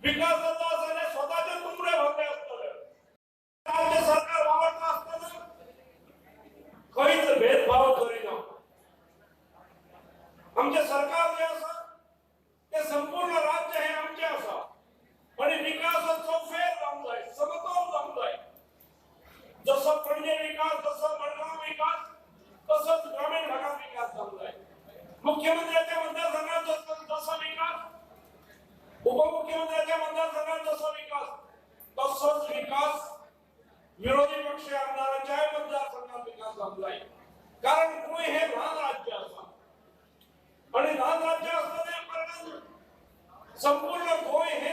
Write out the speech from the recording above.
विकासाचा असले स्वतःचे तुकडे भरले असताना राज्य सरकार वावरत असताना काहीच भेदभाव करीना. आमचे सरकार जे असा ते संपूर्ण राज्य हे आमचे असा आणि विकास चौफेर जाऊन जाय, समतोल जाऊन जाय. जसं पणजे विकास, जसं मडगाव विकास, तसंच ग्रामीण भागात विकास जाऊन जाय. मुख्यमंत्र्यांच्या मतदारसंघात जसा विकास, उपमुख्यमंत्र्यांच्या मतदारसंघात जसा विकास, तसंच विकास विरोधी पक्ष आमदारांच्या मतदारसंघात विकास जाऊन जाय. कारण पुणे हे लहान राज्य असा आणि लहान राज्य असताना संपूर्ण गोय हे